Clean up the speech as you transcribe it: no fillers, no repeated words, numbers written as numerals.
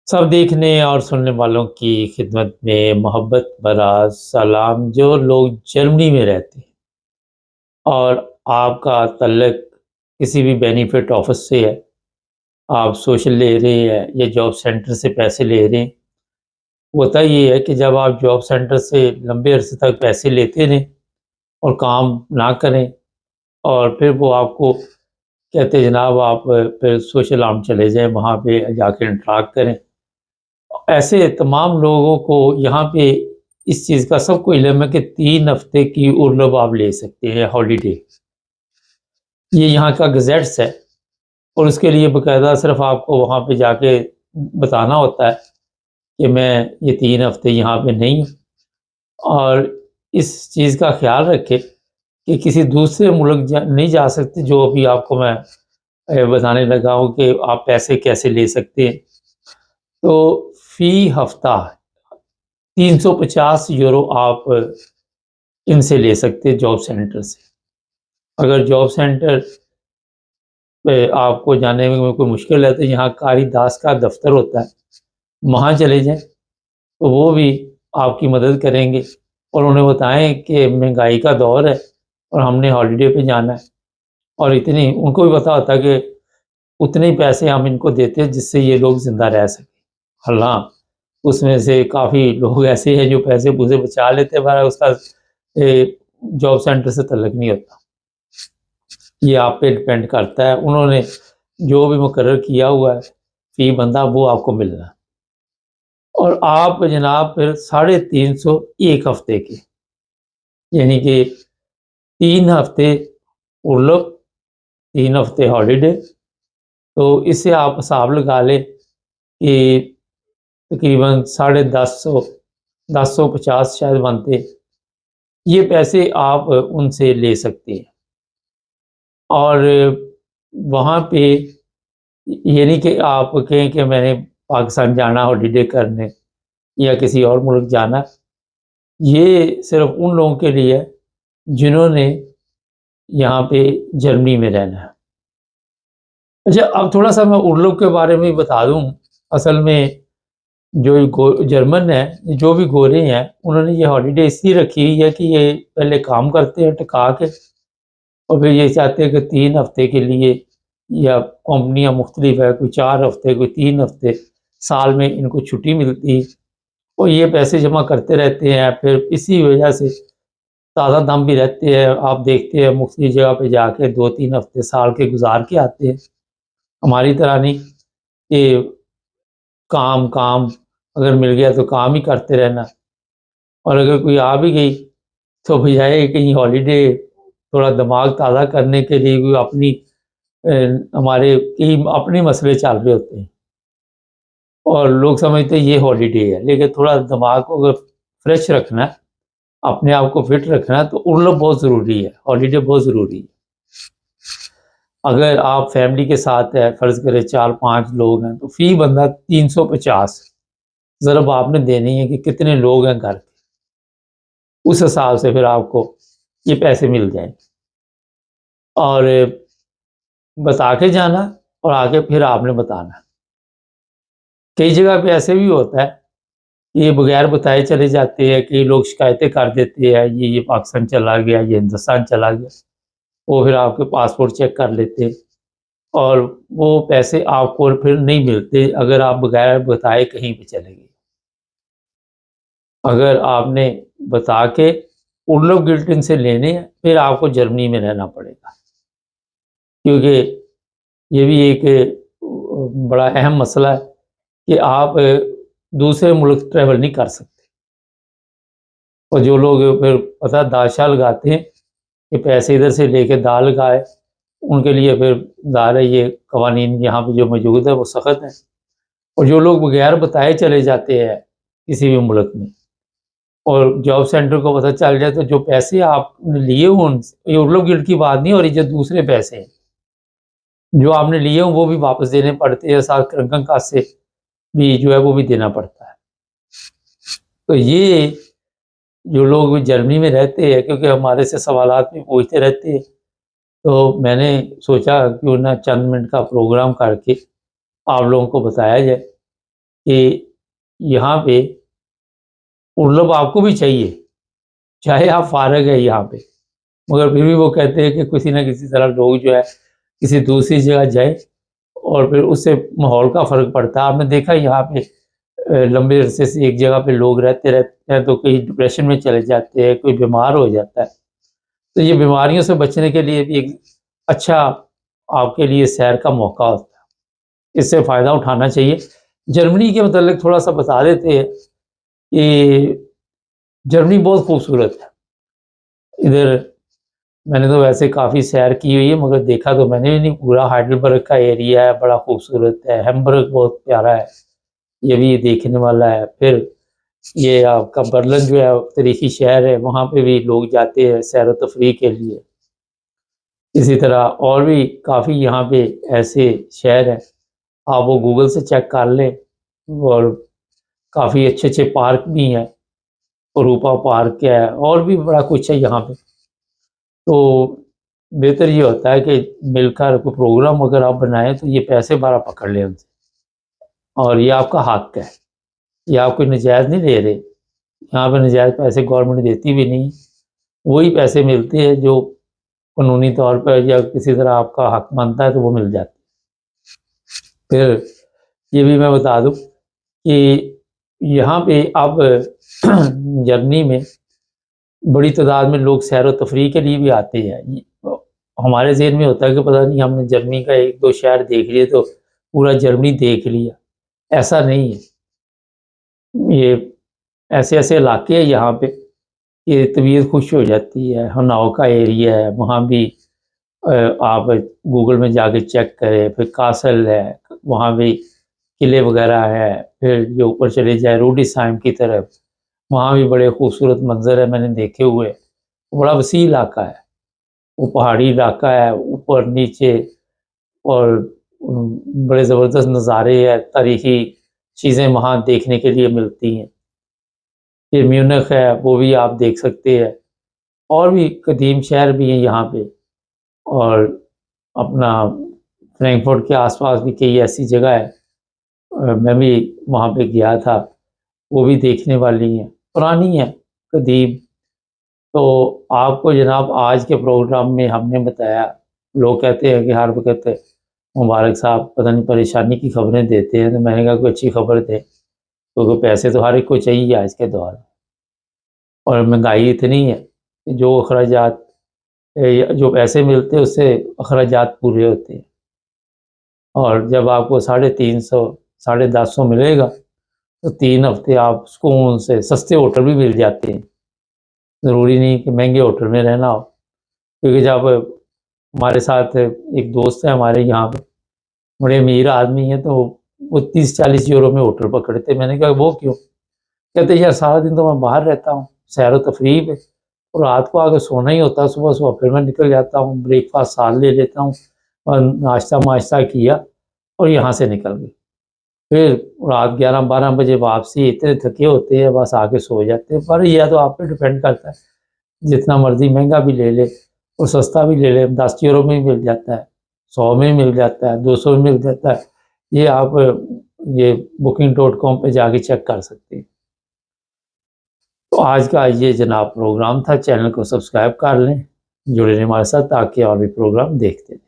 सब देखने और सुनने वालों की खिदमत में मोहब्बत भरा सलाम। जो लोग जर्मनी में रहते हैं और आपका तल्लक किसी भी बेनिफिट ऑफिस से है, आप सोशल ले रहे हैं या जॉब सेंटर से पैसे ले रहे हैं। होता ये है कि जब आप जॉब सेंटर से लंबे अरसे तक पैसे लेते रहें और काम ना करें, और फिर वो आपको कहते हैं जनाब आप फिर सोशल आर्म चले जाएं, वहाँ पे जाके इंटरेक्ट करें। ऐसे तमाम लोगों को यहाँ पे इस चीज़ का सबको इल्म है कि 3 हफ्ते की उर्लोब आप ले सकते हैं हॉलिडे। ये यहाँ का गज़ेट्स है और उसके लिए बाकायदा सिर्फ़ आपको वहाँ पे जाके बताना होता है कि मैं ये 3 हफ्ते यहाँ पे नहीं हूँ। और इस चीज़ का ख़्याल रखें कि किसी दूसरे मुल्क नहीं जा सकते, जो अभी आपको मैं बताने लगा हूँ कि आप पैसे कैसे ले सकते हैं। तो फ़ी हफ़्ता 350 यूरो आप इनसे ले सकते हैं जॉब सेंटर से। अगर जॉब सेंटर पे आपको जाने में कोई मुश्किल है तो यहाँ कारीदास का दफ्तर होता है, वहाँ चले जाएँ, तो वो भी आपकी मदद करेंगे और उन्हें बताएँ कि महंगाई का दौर है और हमने हॉलिडे पे जाना है, और इतनी उनको भी पता होता है कि उतने ही पैसे हम इनको देते हैं जिससे ये लोग ज़िंदा रह सकें। हाँ, उसमें से काफ़ी लोग ऐसे हैं जो पैसे-पूसे बचा लेते हैं, पर उसका जॉब सेंटर से तल्लुक नहीं होता। ये आप पे डिपेंड करता है, उन्होंने जो भी मुकर्रर किया हुआ है फ़ी बंदा वो आपको मिलना है। और आप जनाब फिर 350 1 हफ़्ते के, यानी कि 3 हफ़्ते उर्लोब, 3 हफ़्ते हॉलिडे। तो इससे आप हिसाब लगा लें कि तकरीबन 1050 शायद बनते। ये पैसे आप उनसे ले सकते हैं और वहाँ पे ये नहीं कि आप कहें कि मैंने पाकिस्तान जाना हॉलिडे करने या किसी और मुल्क जाना। ये सिर्फ़ उन लोगों के लिए है जिन्होंने यहाँ पे जर्मनी में रहना है। अच्छा, अब थोड़ा-सा मैं उन लोग के बारे में बता दूँ। असल में जो जर्मन है, जो भी गोरे हैं, उन्होंने ये हॉलिडे इसलिए रखी हुई है कि ये पहले काम करते हैं टिका के, और फिर ये चाहते हैं कि 3 हफ़्ते के लिए, या कंपनियाँ मुख्तलिफ है, कोई 4 हफ़्ते, कोई 3 हफ़्ते साल में इनको छुट्टी मिलती है और ये पैसे जमा करते रहते हैं। फिर इसी वजह से ताज़ा दम भी रहते हैं। आप देखते हैं मुख्तलिफ जगह पे जाके 2-3 हफ़्ते साल के गुज़ार के आते हैं। हमारी तरह नहीं कि काम, काम, अगर मिल गया तो काम ही करते रहना, और अगर कोई आ भी गई तो बजाय कहीं हॉलिडे थोड़ा दिमाग ताज़ा करने के लिए कोई अपनी हमारे कई अपने मसले चल रहे होते हैं और लोग समझते हैं ये हॉलिडे है, लेकिन थोड़ा दिमाग को अगर फ्रेश रखना है, अपने आप को फिट रखना है, तो उन लोग बहुत ज़रूरी है, हॉलिडे बहुत ज़रूरी है। अगर आप फैमिली के साथ है, फ़र्ज़ करें 4-5 लोग हैं, तो फ़ी बंदा 350 ज़रब आपने देनी है कि कितने लोग हैं घर पे, उस हिसाब से फिर आपको ये पैसे मिल जाएँगे। और बता के जाना और आके फिर आपने बताना। कई जगह पे ऐसे भी होता है कि ये बगैर बताए चले जाते हैं, कई लोग शिकायतें कर देते हैं, ये पाकिस्तान चला गया, ये हिंदुस्तान चला गया। वो फिर आपके पासपोर्ट चेक कर लेते हैं और वो पैसे आपको फिर नहीं मिलते अगर आप बगैर बताए कहीं पे चले गए। अगर आपने बता के उन लोग गिल्टिन से लेने हैं, फिर आपको जर्मनी में रहना पड़ेगा, क्योंकि ये भी एक बड़ा अहम मसला है कि आप दूसरे मुल्क ट्रैवल नहीं कर सकते। और जो लोग फिर पता दाशा लगाते हैं कि पैसे इधर से लेके दा लगाए, उनके लिए फिर ज़ाहिर है ये कवानीन यहाँ पे जो मौजूद है वो सख्त हैं। और जो लोग बगैर बताए चले जाते हैं किसी भी मुल्क में और जॉब सेंटर को पता चल जाए, तो जो पैसे आपने लिए हों, ये उन लोग गिल्ट की बात नहीं हो रही, जो दूसरे पैसे हैं जो आपने लिए हों वो भी वापस देने पड़ते हैं, साथ क्रंकन का से भी जो है वो भी देना पड़ता है। तो ये जो लोग जर्मनी में रहते हैं, क्योंकि हमारे से सवालात भी पूछते रहते हैं, तो मैंने सोचा क्यों ना चंद मिनट का प्रोग्राम करके आप लोगों को बताया जाए کہ یہاں پہ اردو آپ کو بھی چاہیے، چاہے آپ فارغ ہے یہاں پہ، مگر پھر بھی وہ کہتے ہیں کہ کسی نہ کسی طرح لوگ جو ہے کسی دوسری جگہ جائے، اور پھر اس سے ماحول کا فرق پڑتا ہے۔ آپ نے دیکھا یہاں پہ لمبے عرصے سے ایک جگہ پہ لوگ رہتے ہیں تو کئی ڈپریشن میں چلے جاتے ہیں، کوئی بیمار ہو جاتا ہے، تو یہ بیماریوں سے بچنے کے لیے بھی ایک اچھا آپ کے لیے سیر کا موقع ہوتا ہے، اس سے فائدہ اٹھانا چاہیے۔ جرمنی کے متعلق تھوڑا سا بتا دیتے ہیں کہ جرمنی بہت خوبصورت ہے۔ ادھر میں نے تو ویسے کافی سیر کی ہوئی ہے، مگر دیکھا تو میں نے بھی نہیں پورا۔ ہائیڈلبرگ کا ایریا ہے، بڑا خوبصورت ہے۔ ہیمبرگ بہت پیارا ہے، یہ بھی دیکھنے والا ہے۔ پھر یہ آپ کا برلن جو ہے تاریخی شہر ہے، وہاں پہ بھی لوگ جاتے ہیں سیر و تفریح کے لیے۔ اسی طرح اور بھی کافی یہاں پہ ایسے شہر ہیں، آپ وہ گوگل سے چیک کر لیں، اور کافی اچھے اچھے پارک بھی ہیں، اوروپا پارک ہے، اور بھی بڑا کچھ ہے یہاں پہ۔ تو بہتر یہ ہوتا ہے کہ مل کر کوئی پروگرام اگر آپ بنائیں تو یہ پیسے بارہ پکڑ لیں ان سے، اور یہ آپ کا حق ہے، یہ آپ کوئی نجائز نہیں لے رہے۔ یہاں پہ نجائز پیسے گورنمنٹ دیتی بھی نہیں، وہی پیسے ملتے ہیں جو قانونی طور پر یا کسی طرح آپ کا حق بنتا ہے تو وہ مل جاتا ہے۔ پھر یہ بھی میں بتا دوں کہ یہاں پہ اب جرمنی میں بڑی تعداد میں لوگ سیر و تفریح کے لیے بھی آتے ہیں۔ ہمارے ذہن میں ہوتا ہے کہ پتہ نہیں ہم نے جرمنی کا ایک دو شہر دیکھ لیے تو پورا جرمنی دیکھ لیا، ایسا نہیں ہے۔ یہ ایسے ایسے علاقے ہیں یہاں پہ کہ طبیعت خوش ہو جاتی ہے۔ ہناؤ کا ایریا ہے، وہاں بھی آپ گوگل میں جا کے چیک کریں۔ پھر کاسل ہے، وہاں بھی قلعے وغیرہ ہے۔ پھر جو اوپر چلے جائے روڈیسائم کی طرف، وہاں بھی بڑے خوبصورت منظر ہے، میں نے دیکھے ہوئے۔ بڑا وسیع علاقہ ہے، وہ پہاڑی علاقہ ہے، اوپر نیچے، اور بڑے زبردست نظارے ہیں، تاریخی چیزیں وہاں دیکھنے کے لیے ملتی ہیں۔ پھر میونخ ہے، وہ بھی آپ دیکھ سکتے ہیں، اور بھی قدیم شہر بھی ہیں یہاں پہ، اور اپنا فرینکفرٹ کے آس پاس بھی کئی ایسی جگہ ہے، میں بھی وہاں پہ گیا تھا، وہ بھی دیکھنے والی ہیں، پرانی ہیں، قدیم۔ تو آپ کو جناب آج کے پروگرام میں ہم نے بتایا، لوگ کہتے ہیں کہ ہر وقت مبارک صاحب پتہ نہیں پریشانی کی خبریں دیتے ہیں، تو میں نے کہا کوئی اچھی خبر دے، کیونکہ پیسے تو ہر ایک کو چاہیے آج کے دور میں، اور مہنگائی اتنی ہے کہ جو اخراجات جو پیسے ملتے ہیں اس سے اخراجات پورے ہوتے ہیں، اور جب آپ کو 350 450 ملے گا تو 3 ہفتے آپ سکون سے سستے ہوٹل بھی مل جاتے ہیں، ضروری نہیں کہ مہنگے ہوٹل میں رہنا ہو۔ کیونکہ جب ہمارے ساتھ ایک دوست ہے ہمارے یہاں پہ، بڑے امیر آدمی ہیں، تو وہ 30 40 یورو میں ہوٹل پکڑتے۔ میں نے کہا وہ کیوں؟ کہتے یار سارا دن تو میں باہر رہتا ہوں سیر و تفریح پہ، اور رات کو آگے سونا ہی ہوتا ہے، صبح صبح پھر میں نکل جاتا ہوں، بریک فاسٹ ساتھ لے لیتا ہوں، اور ناشتہ کیا اور یہاں سے نکل گئے۔ پھر رات 11 12 بجے واپسی، اتنے تھکے ہوتے ہیں بس آ کے سو جاتے ہیں۔ پر یہ تو آپ پہ ڈپینڈ کرتا ہے، جتنا مرضی مہنگا بھی لے لے اور سستا بھی لے لے، 10 یورو میں بھی مل جاتا ہے، 100 میں مل جاتا ہے، 200 میں مل جاتا ہے۔ یہ آپ یہ booking.com پہ جا کے چیک کر سکتے ہیں۔ تو آج کا یہ جناب پروگرام تھا، چینل کو سبسکرائب کر لیں، جڑے رہیں ہمارے ساتھ تاکہ اور بھی پروگرام دیکھتے رہیں۔